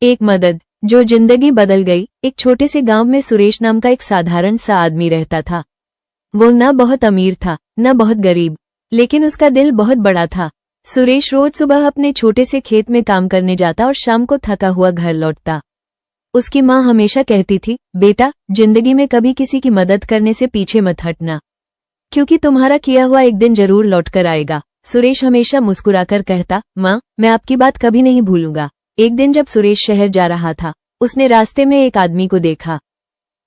एक मदद जो जिंदगी बदल गई। एक छोटे से गांव में सुरेश नाम का एक साधारण सा आदमी रहता था। वो न बहुत अमीर था न बहुत गरीब, लेकिन उसका दिल बहुत बड़ा था। सुरेश रोज सुबह अपने छोटे से खेत में काम करने जाता और शाम को थका हुआ घर लौटता। उसकी माँ हमेशा कहती थी, बेटा, जिंदगी में कभी किसी की मदद करने से पीछे मत हटना, क्योंकि तुम्हारा किया हुआ एक दिन जरूर लौट कर आएगा। सुरेश हमेशा मुस्कुराकर कहता, माँ, मैं आपकी बात कभी नहीं भूलूंगा। एक दिन जब सुरेश शहर जा रहा था, उसने रास्ते में एक आदमी को देखा।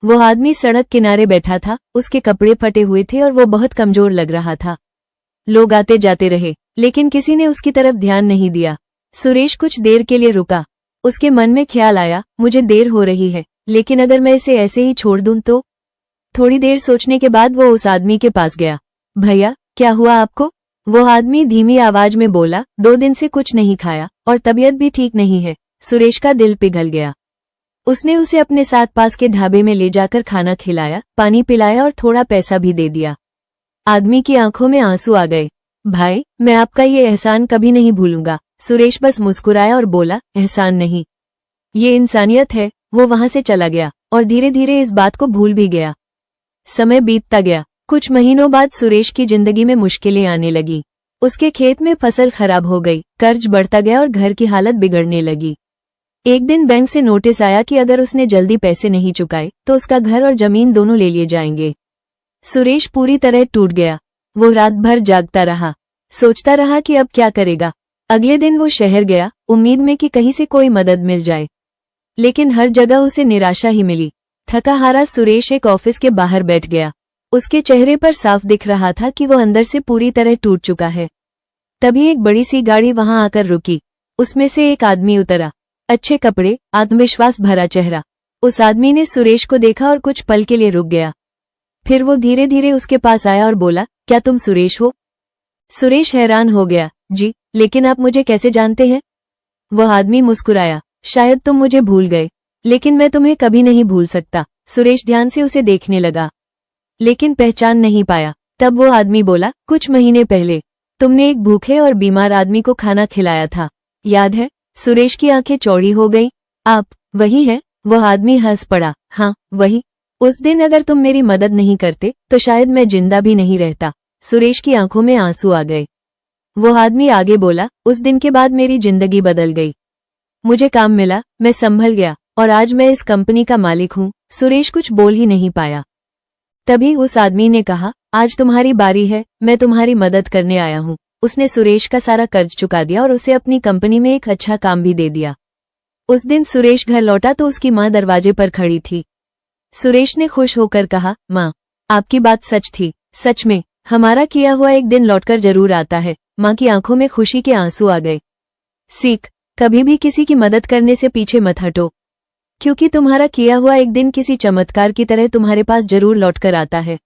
वो आदमी सड़क किनारे बैठा था, उसके कपड़े फटे हुए थे और वो बहुत कमजोर लग रहा था। लोग आते जाते रहे, लेकिन किसी ने उसकी तरफ ध्यान नहीं दिया। सुरेश कुछ देर के लिए रुका। उसके मन में ख्याल आया, मुझे देर हो रही है, लेकिन अगर मैं इसे ऐसे ही छोड़ दूं तो। थोड़ी देर सोचने के बाद वो उस आदमी के पास गया। भैया, क्या हुआ आपको? वो आदमी धीमी आवाज में बोला, 2 दिन से कुछ नहीं खाया और तबीयत भी ठीक नहीं है। सुरेश का दिल पिघल गया। उसने उसे अपने साथ पास के ढाबे में ले जाकर खाना खिलाया, पानी पिलाया और थोड़ा पैसा भी दे दिया। आदमी की आंखों में आंसू आ गए। भाई, मैं आपका ये एहसान कभी नहीं भूलूंगा। सुरेश बस मुस्कुराया और बोला, एहसान नहीं, ये इंसानियत है। वो वहां से चला गया और धीरे धीरे इस बात को भूल भी गया। समय बीतता गया। कुछ महीनों बाद सुरेश की जिंदगी में मुश्किलें आने लगी। उसके खेत में फसल खराब हो गई, कर्ज बढ़ता गया और घर की हालत बिगड़ने लगी। एक दिन बैंक से नोटिस आया कि अगर उसने जल्दी पैसे नहीं चुकाए तो उसका घर और जमीन दोनों ले लिए जाएंगे। सुरेश पूरी तरह टूट गया। वो रात भर जागता रहा, सोचता रहा कि अब क्या करेगा। अगले दिन वो शहर गया, उम्मीद में कि कहीं से कोई मदद मिल जाए, लेकिन हर जगह उसे निराशा ही मिली। थका हारा सुरेश एक ऑफिस के बाहर बैठ गया। उसके चेहरे पर साफ दिख रहा था कि वो अंदर से पूरी तरह टूट चुका है। तभी एक बड़ी सी गाड़ी वहां आकर रुकी। उसमें से एक आदमी उतरा, अच्छे कपड़े, आत्मविश्वास भरा चेहरा। उस आदमी ने सुरेश को देखा और कुछ पल के लिए रुक गया। फिर वो धीरे धीरे उसके पास आया और बोला, क्या तुम सुरेश हो? सुरेश हैरान हो गया, जी, लेकिन आप मुझे कैसे जानते हैं? वह आदमी मुस्कुराया, शायद तुम मुझे भूल गए, लेकिन मैं तुम्हें कभी नहीं भूल सकता। सुरेश ध्यान से उसे देखने लगा, लेकिन पहचान नहीं पाया। तब वो आदमी बोला, कुछ महीने पहले तुमने एक भूखे और बीमार आदमी को खाना खिलाया था, याद है? सुरेश की आंखें चौड़ी हो गई। आप वही हैं? वह आदमी हंस पड़ा, हाँ वही। उस दिन अगर तुम मेरी मदद नहीं करते तो शायद मैं जिंदा भी नहीं रहता। सुरेश की आंखों में आंसू आ गए। वो आदमी आगे बोला, उस दिन के बाद मेरी जिंदगी बदल गई। मुझे काम मिला, मैं संभल गया और आज मैं इस कंपनी का मालिक हूँ। सुरेश कुछ बोल ही नहीं पाया। तभी उस आदमी ने कहा, आज तुम्हारी बारी है, मैं तुम्हारी मदद करने आया हूँ। उसने सुरेश का सारा कर्ज चुका दिया और उसे अपनी कंपनी में एक अच्छा काम भी दे दिया। उस दिन सुरेश घर लौटा तो उसकी माँ दरवाजे पर खड़ी थी। सुरेश ने खुश होकर कहा, माँ, आपकी बात सच थी, सच में हमारा किया हुआ एक दिन लौटकर जरूर आता है। माँ की आंखों में खुशी के आंसू आ गए। सीख, कभी भी किसी की मदद करने से पीछे मत हटो, क्योंकि तुम्हारा किया हुआ एक दिन किसी चमत्कार की तरह तुम्हारे पास जरूर लौटकर आता है।